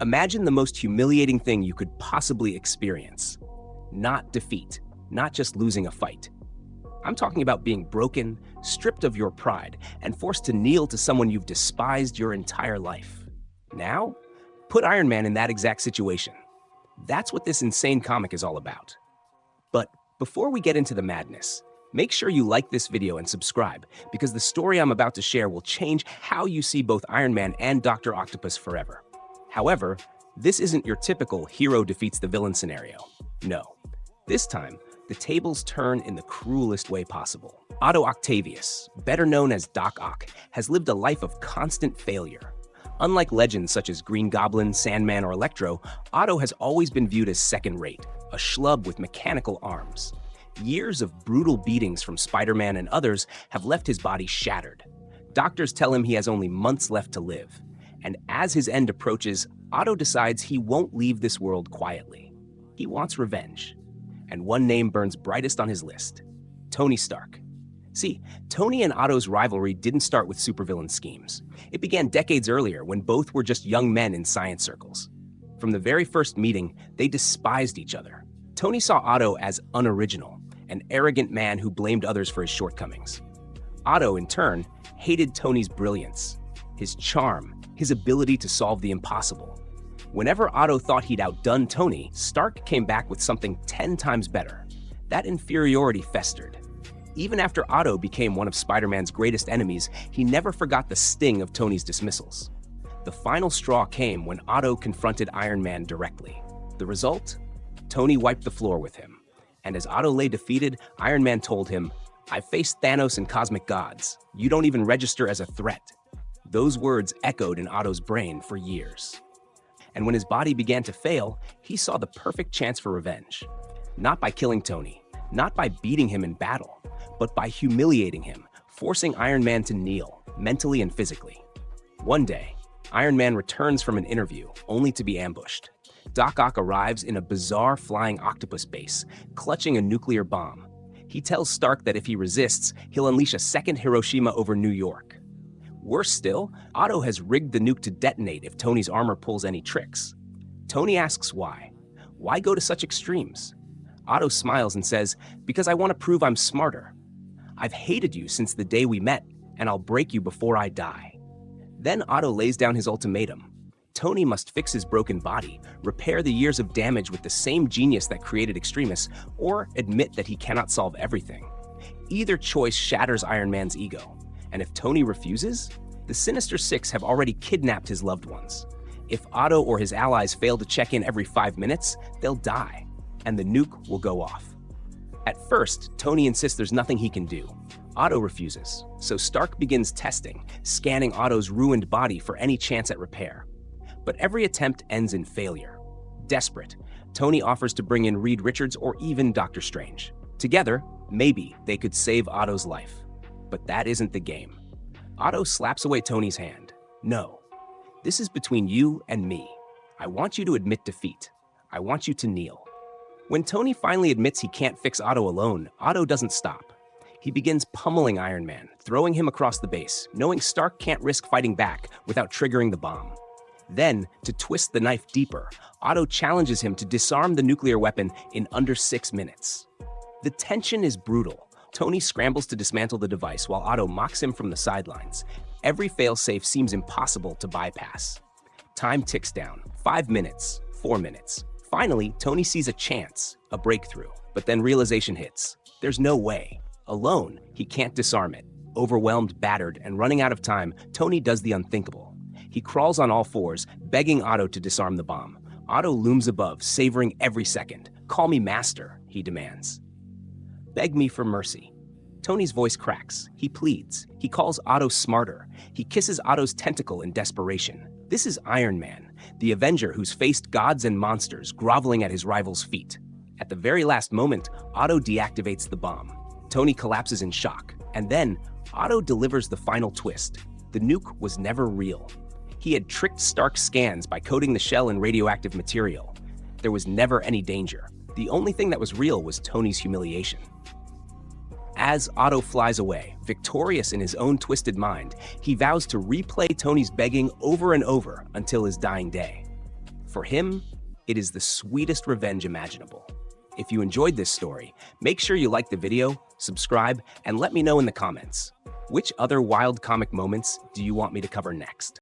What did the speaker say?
Imagine the most humiliating thing you could possibly experience. Not defeat, not just losing a fight. I'm talking about being broken, stripped of your pride, and forced to kneel to someone you've despised your entire life. Now, put Iron Man in that exact situation. That's what this insane comic is all about. But before we get into the madness, make sure you like this video and subscribe, because the story I'm about to share will change how you see both Iron Man and Dr. Octopus forever. However, this isn't your typical hero defeats the villain scenario. No. This time, the tables turn in the cruelest way possible. Otto Octavius, better known as Doc Ock, has lived a life of constant failure. Unlike legends such as Green Goblin, Sandman, or Electro, Otto has always been viewed as second-rate, a schlub with mechanical arms. Years of brutal beatings from Spider-Man and others have left his body shattered. Doctors tell him he has only months left to live. And as his end approaches, Otto decides he won't leave this world quietly. He wants revenge. And one name burns brightest on his list: Tony Stark. See, Tony and Otto's rivalry didn't start with supervillain schemes. It began decades earlier when both were just young men in science circles. From the very first meeting, they despised each other. Tony saw Otto as unoriginal, an arrogant man who blamed others for his shortcomings. Otto, in turn, hated Tony's brilliance, his charm, his ability to solve the impossible. Whenever Otto thought he'd outdone Tony, Stark came back with something 10 times better. That inferiority festered. Even after Otto became one of Spider-Man's greatest enemies, he never forgot the sting of Tony's dismissals. The final straw came when Otto confronted Iron Man directly. The result? Tony wiped the floor with him. And as Otto lay defeated, Iron Man told him, "I've faced Thanos and cosmic gods. You don't even register as a threat." Those words echoed in Otto's brain for years. And when his body began to fail, he saw the perfect chance for revenge. Not by killing Tony, not by beating him in battle, but by humiliating him, forcing Iron Man to kneel, mentally and physically. One day, Iron Man returns from an interview, only to be ambushed. Doc Ock arrives in a bizarre flying octopus base, clutching a nuclear bomb. He tells Stark that if he resists, he'll unleash a second Hiroshima over New York. Worse still, Otto has rigged the nuke to detonate if Tony's armor pulls any tricks. Tony asks why. Why go to such extremes? Otto smiles and says, "Because I want to prove I'm smarter. I've hated you since the day we met, and I'll break you before I die." Then Otto lays down his ultimatum. Tony must fix his broken body, repair the years of damage with the same genius that created Extremis, or admit that he cannot solve everything. Either choice shatters Iron Man's ego. And if Tony refuses, the Sinister Six have already kidnapped his loved ones. If Otto or his allies fail to check in every 5 minutes, they'll die, and the nuke will go off. At first, Tony insists there's nothing he can do. Otto refuses, so Stark begins testing, scanning Otto's ruined body for any chance at repair. But every attempt ends in failure. Desperate, Tony offers to bring in Reed Richards or even Doctor Strange. Together, maybe they could save Otto's life. But that isn't the game. Otto slaps away Tony's hand. "No, this is between you and me. I want you to admit defeat. I want you to kneel." When Tony finally admits he can't fix Otto alone, Otto doesn't stop. He begins pummeling Iron Man, throwing him across the base, knowing Stark can't risk fighting back without triggering the bomb. Then, to twist the knife deeper, Otto challenges him to disarm the nuclear weapon in under 6 minutes. The tension is brutal. Tony scrambles to dismantle the device while Otto mocks him from the sidelines. Every failsafe seems impossible to bypass. Time ticks down. 5 minutes, 4 minutes. Finally, Tony sees a chance, a breakthrough. But then realization hits. There's no way. Alone, he can't disarm it. Overwhelmed, battered, and running out of time, Tony does the unthinkable. He crawls on all fours, begging Otto to disarm the bomb. Otto looms above, savoring every second. "Call me master," he demands. "Beg me for mercy." Tony's voice cracks. He pleads. He calls Otto smarter. He kisses Otto's tentacle in desperation. This is Iron Man, the Avenger who's faced gods and monsters, groveling at his rival's feet. At the very last moment, Otto deactivates the bomb. Tony collapses in shock. And then, Otto delivers the final twist. The nuke was never real. He had tricked Stark's scans by coating the shell in radioactive material. There was never any danger. The only thing that was real was Tony's humiliation. As Otto flies away, victorious in his own twisted mind, he vows to replay Tony's begging over and over until his dying day. For him, it is the sweetest revenge imaginable. If you enjoyed this story, make sure you like the video, subscribe, and let me know in the comments. Which other wild comic moments do you want me to cover next?